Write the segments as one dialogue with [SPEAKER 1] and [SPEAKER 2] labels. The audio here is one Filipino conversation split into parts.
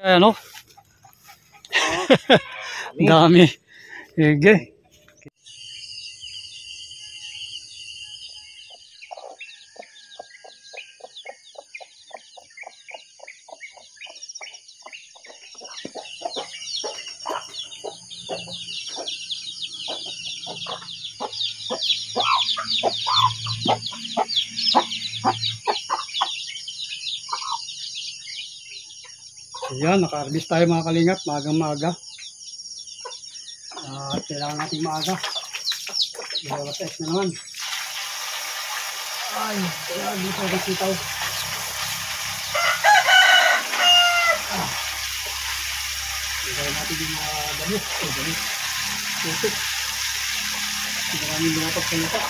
[SPEAKER 1] Ano? Dami. Sige. Ayan, naka-harvest tayo mga kalingap, magang maaga. Kailangan natin maaga. Alas 6 na naman. Ay, kailangan dito ang sitaw. Hintay natin yung mga dami. Dami. Tutik. Maraming mga pagsalita.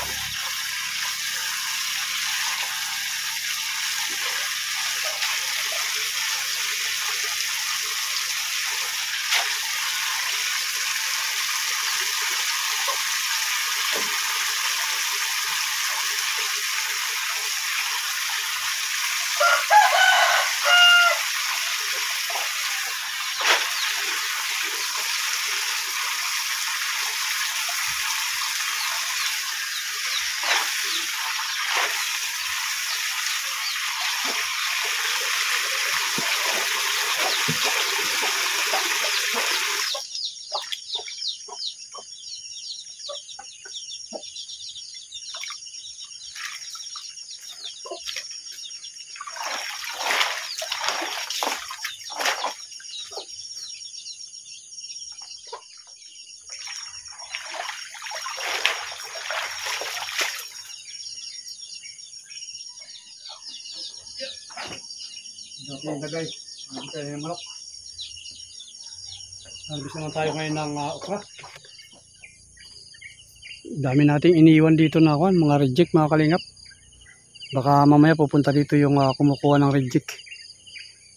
[SPEAKER 1] Okay, guys. Hindi tayo ng manok. Nandito naman tayo ngayon ng okra. Dami nating iniiwan dito na mga reject mga kalingap. Baka mamaya pupunta dito yung kumukuha ng reject.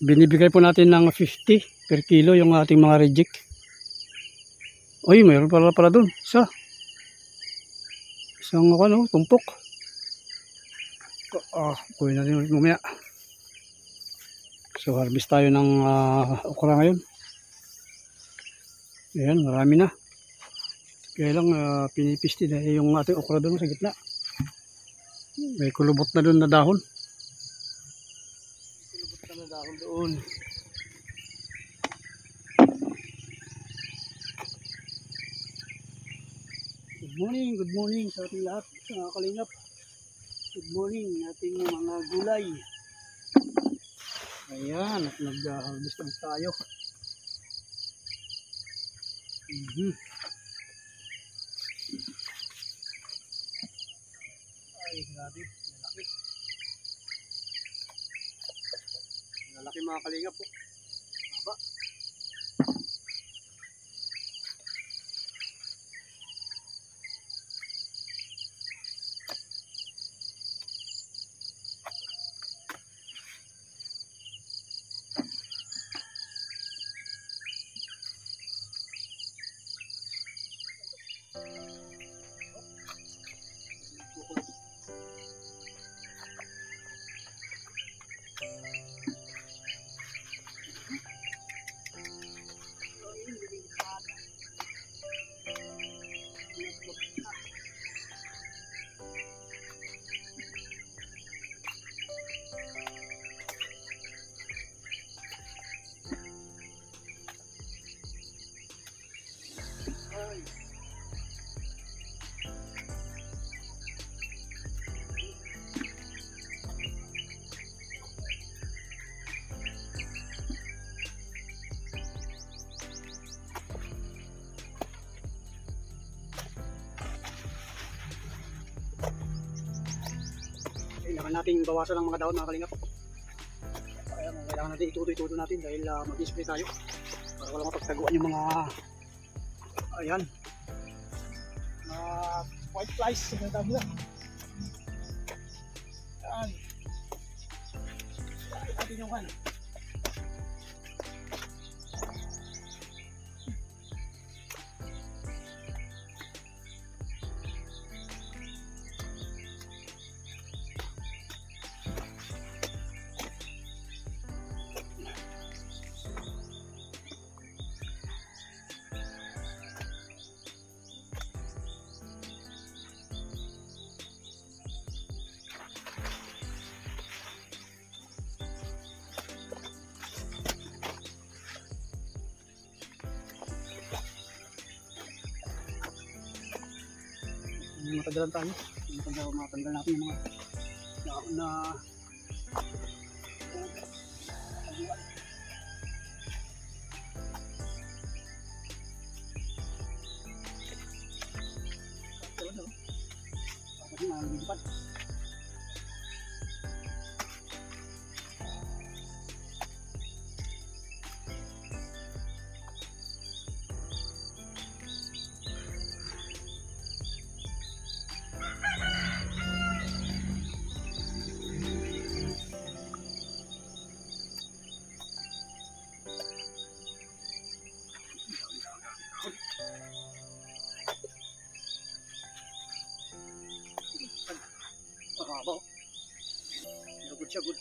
[SPEAKER 1] Binibigay po natin ng 50 per kilo yung ating mga reject. Uy, mayroon pala dun. Isang tumpok. Kuhin natin ulit mamaya. So harvest tayo ng okra ngayon. Ayan, marami na. Kaya lang pinipis din yung ating okra doon sa gitna. May kulubot na doon na dahon. Kulubot na dahon doon. Good morning sa ating lahat, mga kalingap. Good morning ating mga gulay. Ayan, at nag-harvest tayo. Ay, grabe, lalaki. Lalaki mga kalingap po. Haba. Kailangan natin bawasan ng mga dahon mga kalingap. Kaya kailangan natin ituto natin dahil mag-spray tayo para walang mapagtaguan yung mga ayan white flies na tawag nila. Ayan natin yung matagalan tayo. Matanggal natin yung mga na mababaw. Good siya, good.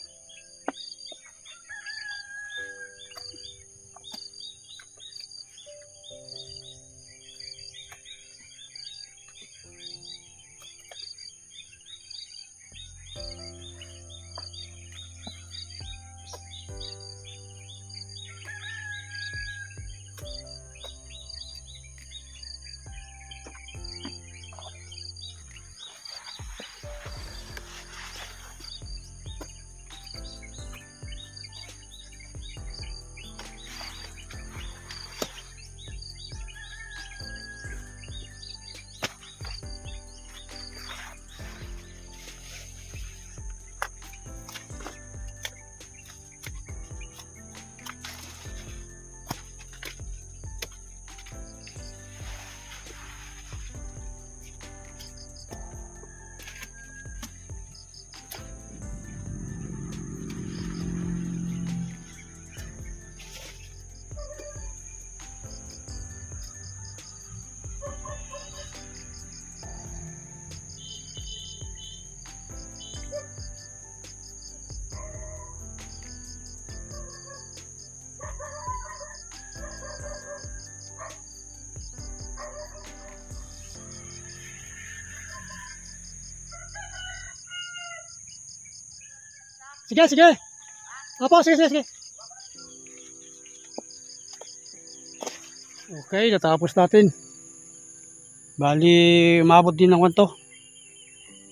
[SPEAKER 1] Sige, sige. Apo, sige, sige, sige. Okay, natapos natin. Bali, umabot din ng to.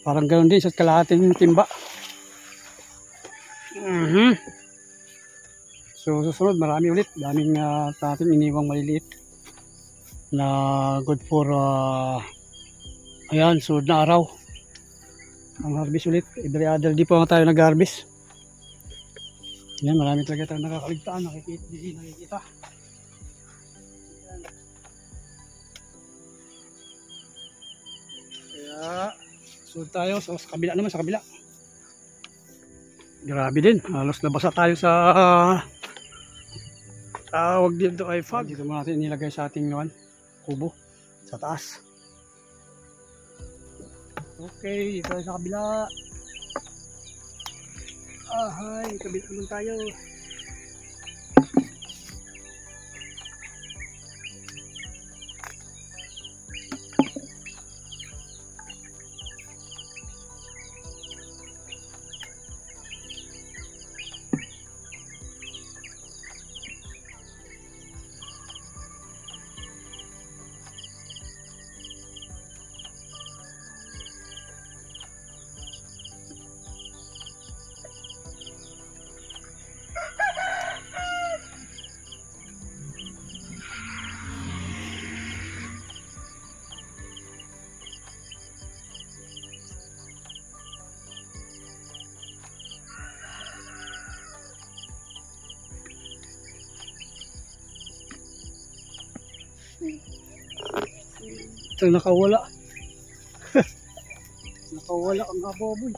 [SPEAKER 1] Parang ganoon din sa kalahating timba. So, susunod, marami ulit. Daming ating iniwang maliliit. Na good for, ayan, sunod na araw. Ang harvest ulit. Every other day po tayo nag-harvest. Yan, marami talaga tayong nakakaligtaan, nakikita. Kaya, sunod tayo sa kabila naman, sa kabila. Grabe din, halos nabasa tayo sa tawag dito ay fog. Dito muna natin nilagay sa ating kubo, sa taas. Okay, dito tayo sa kabila. Ahay, kabila naman tayo. Ito nakawala. Nakawala ang aboboy.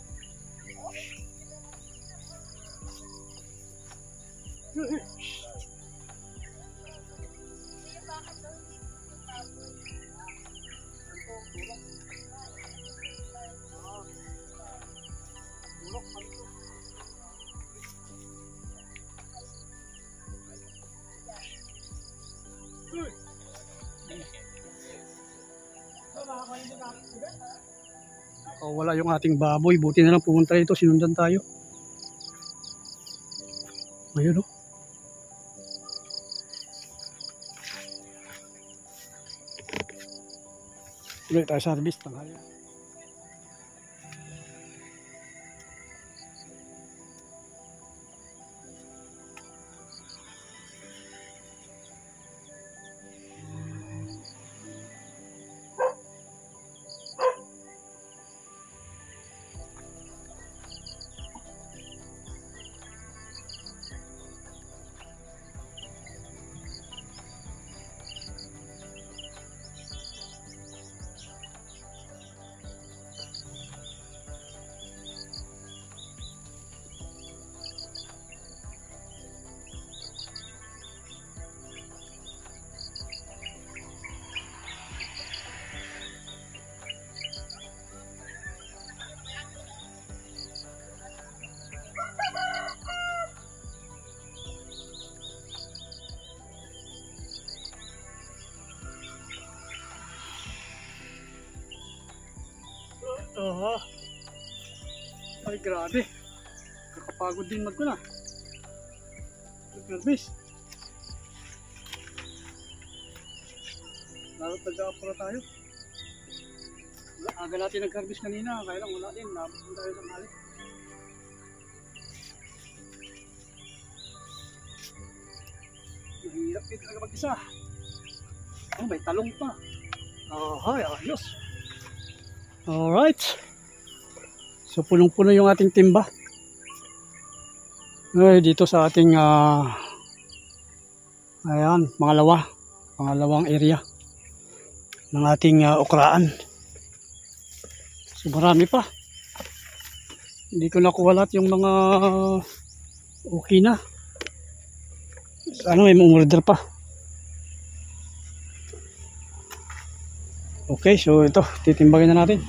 [SPEAKER 1] Wala yung ating baboy, buti na lang pumunta dito, sinundan tayo. Ayun, oh. Ulit tayo sa harvest, tanghali. Aha. Ay, grabe. Kakapagod din magkuna. Mag-harvest. Lalo taga-apura tayo. Aga natin nag-harvest kanina. Kaya lang wala din. Nabot tayo sa mali. Mahirap din talaga mag-isa. Oh, may talong pa. Ay, ayos. Alright. So, punong-puno yung ating timba. Ay, dito sa ating ayan, pangalawang area ng ating okraan. So, marami pa. Hindi ko nakuha lahat yung mga okay na. Ano, may umorder pa. Okay, so ito, titimbangin na natin.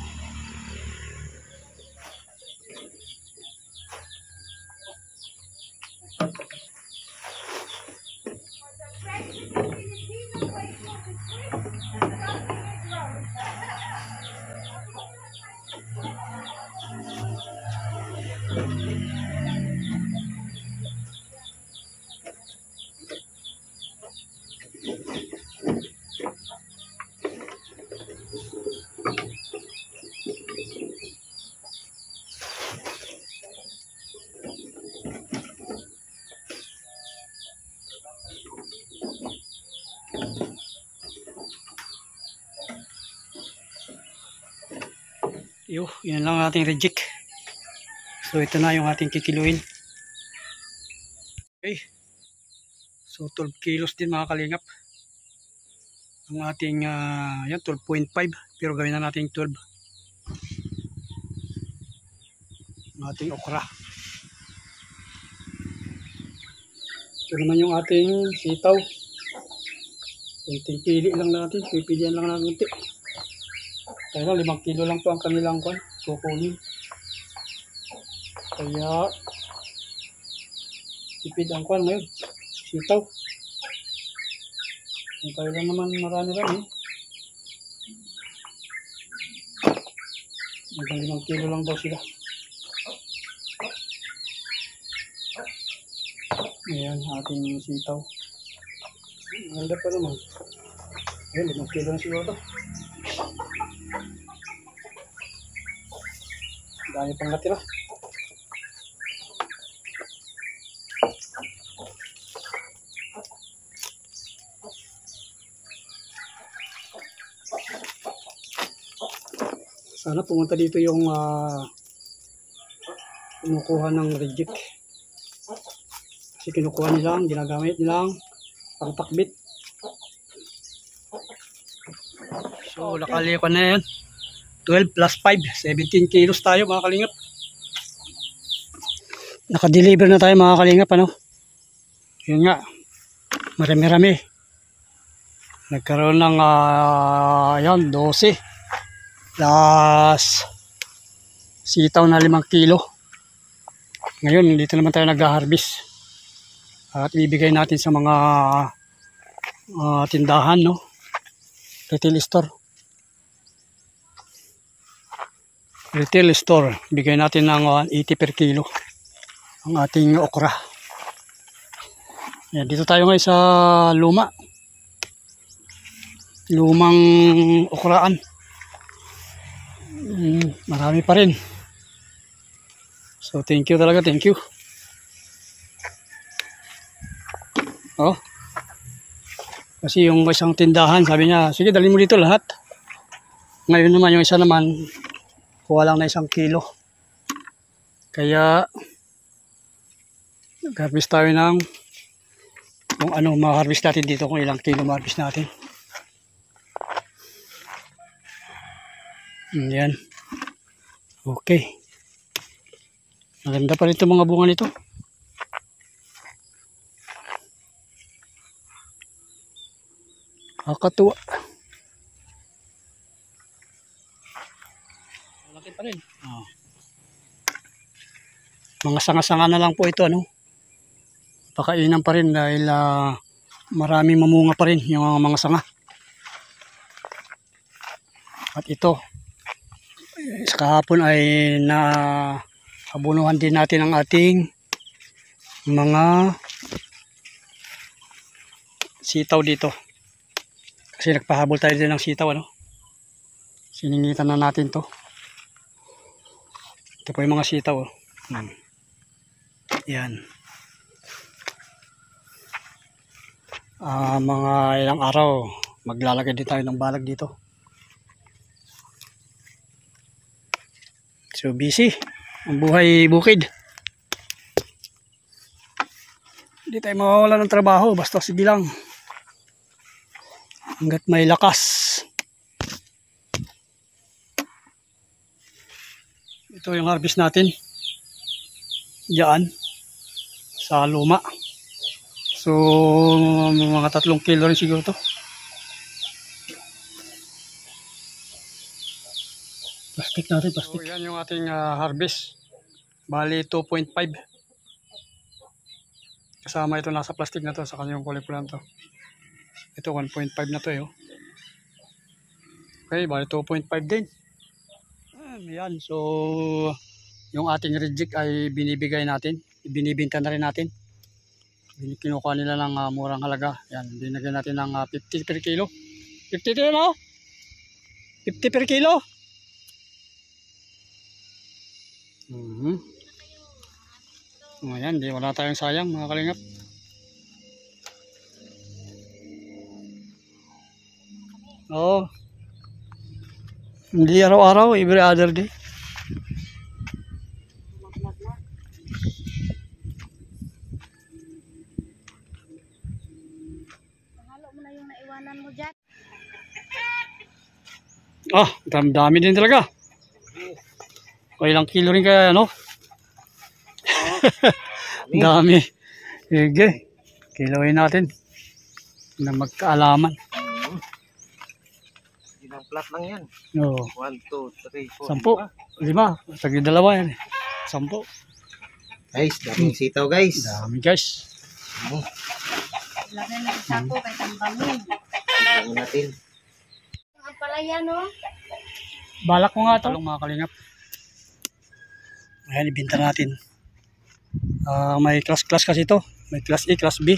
[SPEAKER 1] Yun lang ating reject. So ito na yung ating kikiluin. Okay. So 12 kilos din mga kalingap. Ang ating yan 12.5 pero gawin na natin 12. Ang ating okra. Ito naman yung ating sitaw. Kunting pili lang natin. Pipilian lang natin kunti. Kaya 5 kilo lang po ang kanilang kukunin. Kaya tipid ang kwan ngayon. Sitaw. Kaya lang naman marami-rami. Hanggang 5 kilo lang daw sila. Ayan, ating sitaw. Ganda pa naman. Ayan, 5 kilo na siguro ito. Dami pang natira. Sana pumunta dito yung kumukuha ng reject. Kasi kinukuha nilang, ginagamit nilang pangtakbit. So nakalipan na yan. 12 plus 5, 17 kilos tayo mga kalingap. Naka-deliver na tayo mga kalingap, ano. Yun nga, marami-rami. Nagkaroon ng yan, 12 plus sitaw na 5 kilo. Ngayon dito naman tayo nag-harvest at ibibigay natin sa mga tindahan, no, retail store. Bigay natin ng 180 per kilo ang ating okra. Yan, dito tayo ngayon sa lumang okraan. Marami pa rin. So thank you talaga, thank you. Oh. Kasi yung isang tindahan sabi niya, sige dalhin mo dito lahat. Ngayon naman yung isa naman kuha lang na 1 kilo. Kaya nag-harvest tayo ng kung ano ma-harvest natin dito, kung ilang kilo ma-harvest natin. Yan. Okay. Maganda pa rin itong mga bunga nito. Kakatuwa. Malaki pa rin. Oh. Mga sanga-sanga na lang po ito, ano. Pakainan pa rin dahil maraming mamunga pa rin yung mga sanga. At ito Sa kahapon ay na abunuhan din natin ang ating mga sitaw dito. Kasi nagpahabol tayo din ng sitaw, ano? Siningitan na natin to. Ito po yung mga sitaw. Oh. Yan. Mga ilang araw, maglalagay din tayo ng balag dito. So busy ang buhay bukid. Hindi tayo mawawala ng trabaho basta sige lang. Hanggat may lakas. Ito yung harvest natin. Diyan. Sa luma. So mga 3 kilo rin siguro to. Plastic natin, plastic. So yan yung ating harvest. Bali 2.5. Kasama ito nasa plastic na to sa kanyang kulay pula to. Ito 1.5 na to eh. Oh. Okay, bali 2.5 din. Yan, so yung ating reject ay binibigay natin, binibinta na rin natin. Kinukuha nila ng murang halaga. Yan, binigyan natin ng 50 per kilo. 50 din, no? 50 per kilo. Ayan, di wala tayong sayang mga kalingap. Oo. Hindi araw-araw, every other day.
[SPEAKER 2] Halo mo na yung naiwanan mo dyan.
[SPEAKER 1] Dami din talaga. O ilang kilo rin kaya, no? Dami. Sige. Kiloin natin. Na magkaalaman.
[SPEAKER 3] Ilang plat lang yan.
[SPEAKER 1] Oo.
[SPEAKER 3] 1, 2, 3, 4,
[SPEAKER 1] 10. 5. Tagi dalawa yan. 10.
[SPEAKER 3] Guys, daming sitaw guys.
[SPEAKER 1] Dami guys.
[SPEAKER 2] Lagay na sa sako kay tambangin.
[SPEAKER 3] Tingnan natin.
[SPEAKER 2] Ang palaya, no?
[SPEAKER 1] Balak ko nga ito. Mga kalingap. Ayan, ibinta natin. May class kasi ito. May class A, class B.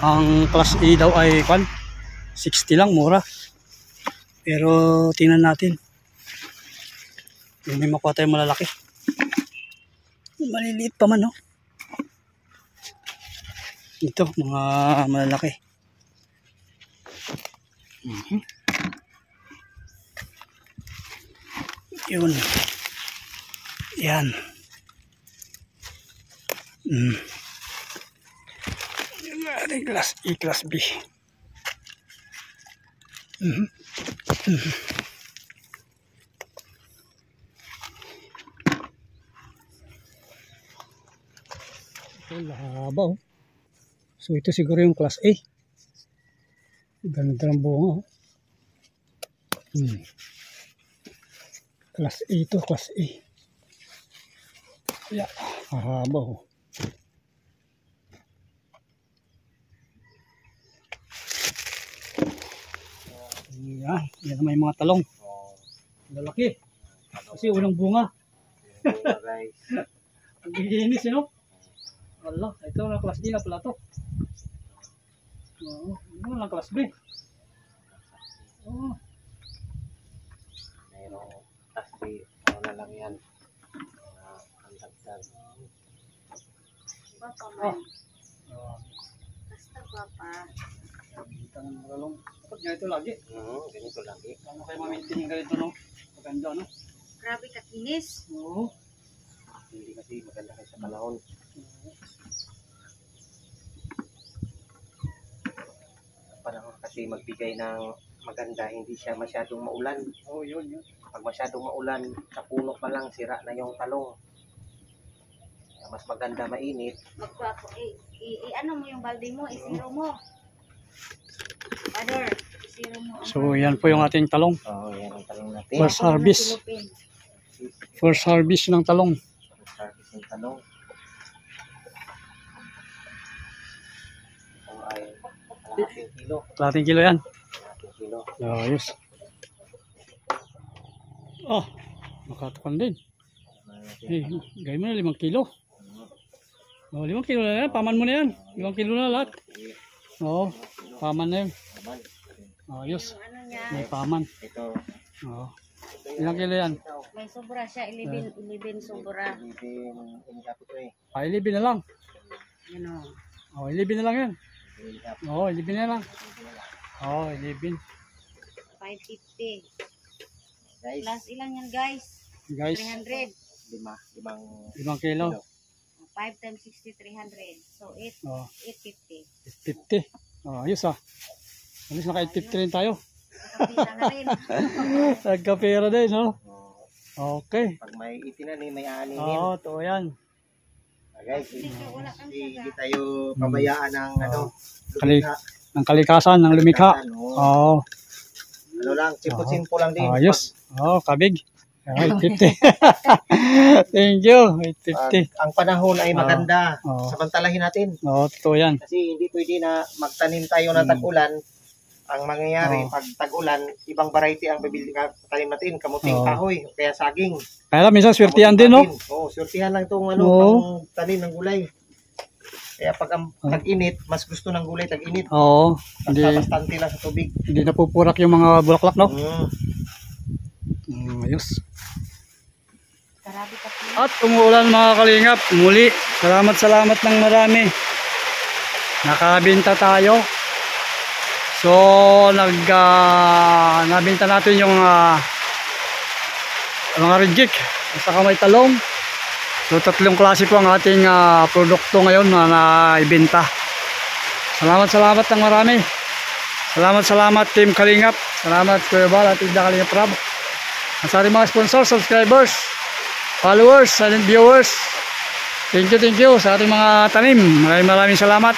[SPEAKER 1] Ang class A daw ay 60 lang, mura. Pero tingnan natin. May makuha tayo malalaki. Maliliit pa man, no? Ito, mga malalaki. Yun. Yan. Yung class A, class B. Ito, lahabaw. So ito siguro yung class A. Ganda ng bunga. Class A ito, class A. Yeah, lahabaw. Yan may mga talong. Lalaki. Kasi unang bunga.
[SPEAKER 3] Guys.
[SPEAKER 1] Ang giginis, no? Wala, ito na class D na pala to. Ito na class B.
[SPEAKER 3] Mayroong kasi ano na lang yan. Ang dagdag.
[SPEAKER 2] Bapa man. Basta bapa.
[SPEAKER 1] Ito ng talong. Dapat ganito lagi.
[SPEAKER 3] Ganito lagi.
[SPEAKER 1] Ano kayo ma-maintain yung ganito, no? Maganda, no?
[SPEAKER 2] Grabe kakinis.
[SPEAKER 1] Oo.
[SPEAKER 3] Hindi kasi maganda kayo sa panahon. Panahon kasi magbigay ng maganda, hindi siya masyadong maulan.
[SPEAKER 1] Oo, yun.
[SPEAKER 3] Pag masyadong maulan, sa puno pa lang sira na yung talong. Mas maganda mainit.
[SPEAKER 2] Magpapo. Ano mo yung balde mo? Isiro mo. Father, isiro mo.
[SPEAKER 1] So, yan po yung ating talong.
[SPEAKER 3] Yan ang talong natin.
[SPEAKER 1] First harvest. First harvest ng talong.
[SPEAKER 3] First harvest ng talong. Ito ay kalahating kilo.
[SPEAKER 1] Kalahating kilo yan.
[SPEAKER 3] Kalahating kilo.
[SPEAKER 1] Ayos. Ah, makatukan din. Gawin mo na 5 kilo. Oh, 5 kilo na yan. Paman mo na yan. 5 kilo na lahat. Oo, paman na yun. Ayos.
[SPEAKER 2] Yung ano niya,
[SPEAKER 1] May paman.
[SPEAKER 3] Ito.
[SPEAKER 1] Oo. Ilang kilo yan?
[SPEAKER 2] may sobra siya, 11 sobra.
[SPEAKER 3] Inihap ito eh.
[SPEAKER 1] 11 na lang.
[SPEAKER 2] Ano,
[SPEAKER 1] Oh, 11 na lang yan.
[SPEAKER 3] Inihap.
[SPEAKER 1] Oo, 11 na lang. Oo, 11.
[SPEAKER 2] 550.
[SPEAKER 3] Guys,
[SPEAKER 2] Plus ilan yan guys?
[SPEAKER 1] Guys,
[SPEAKER 2] 300.
[SPEAKER 3] limang
[SPEAKER 1] 5 kilo.
[SPEAKER 2] 5 times 60, 300. So,
[SPEAKER 1] Oo,
[SPEAKER 2] 850.
[SPEAKER 1] 50. Oh, ayos ah. Alis naka 850 rin tayo.
[SPEAKER 2] Nakapita na rin.
[SPEAKER 1] Nagkapera din, no? Okay.
[SPEAKER 3] pag may itinan eh, may aaningin.
[SPEAKER 1] Oo, to yan.
[SPEAKER 3] Guys,
[SPEAKER 2] Wala kang
[SPEAKER 3] hindi tayo pabayaan ng ano,
[SPEAKER 1] Kali-
[SPEAKER 3] lumikha.
[SPEAKER 1] Ang kalikasan ng lumikha.
[SPEAKER 3] Oo.
[SPEAKER 1] Oo.
[SPEAKER 3] Ano lang, simple lang din.
[SPEAKER 1] Ayos. Oo, kabig. 850. Thank you. 850.
[SPEAKER 3] Ang panahon ay maganda.
[SPEAKER 1] Oo.
[SPEAKER 3] Samantalahin natin.
[SPEAKER 1] Oo, totoo yan.
[SPEAKER 3] Kasi hindi pwede na magtanim tayo ng tag-ulan. Ang mangyayari,
[SPEAKER 1] Oo.
[SPEAKER 3] pag tag-ulan, ibang variety ang tanim natin. Kamuting
[SPEAKER 1] Oo.
[SPEAKER 3] kahoy, kaya saging.
[SPEAKER 1] Kaya lang, minsan swertihan din, no?
[SPEAKER 3] Oo, swertihan lang itong ano,
[SPEAKER 1] Oo.
[SPEAKER 3] pang tanim ng gulay. Kaya pag ang tag-init, mas gusto ng gulay tag-init.
[SPEAKER 1] Oo.
[SPEAKER 3] Basta-bastante lang sa tubig.
[SPEAKER 1] Hindi napupurak yung mga bulaklak, no? Ayos.
[SPEAKER 2] Karabi ka po.
[SPEAKER 1] At umuulan mga kalingap. Muli, salamat ng marami. Nakabinta tayo. So, nabinta natin yung mga reject. Saka may talong. So, 3 klase po ang ating produkto ngayon na naibenta. Salamat ng marami. Salamat Team Kalingap. Salamat Kuya Bal at Ida Kalingap Rab. At sa ating mga sponsors, subscribers, followers, silent viewers. Thank you sa ating mga tanim. Maraming salamat.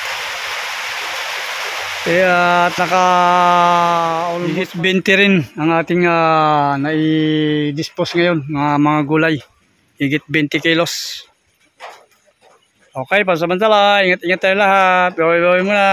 [SPEAKER 1] At almost 20 rin ang ating nai-dispose ngayon, mga gulay. Higit 20 kilos. Okay, pansamantala, ingat tayo lahat. Bye-bye muna.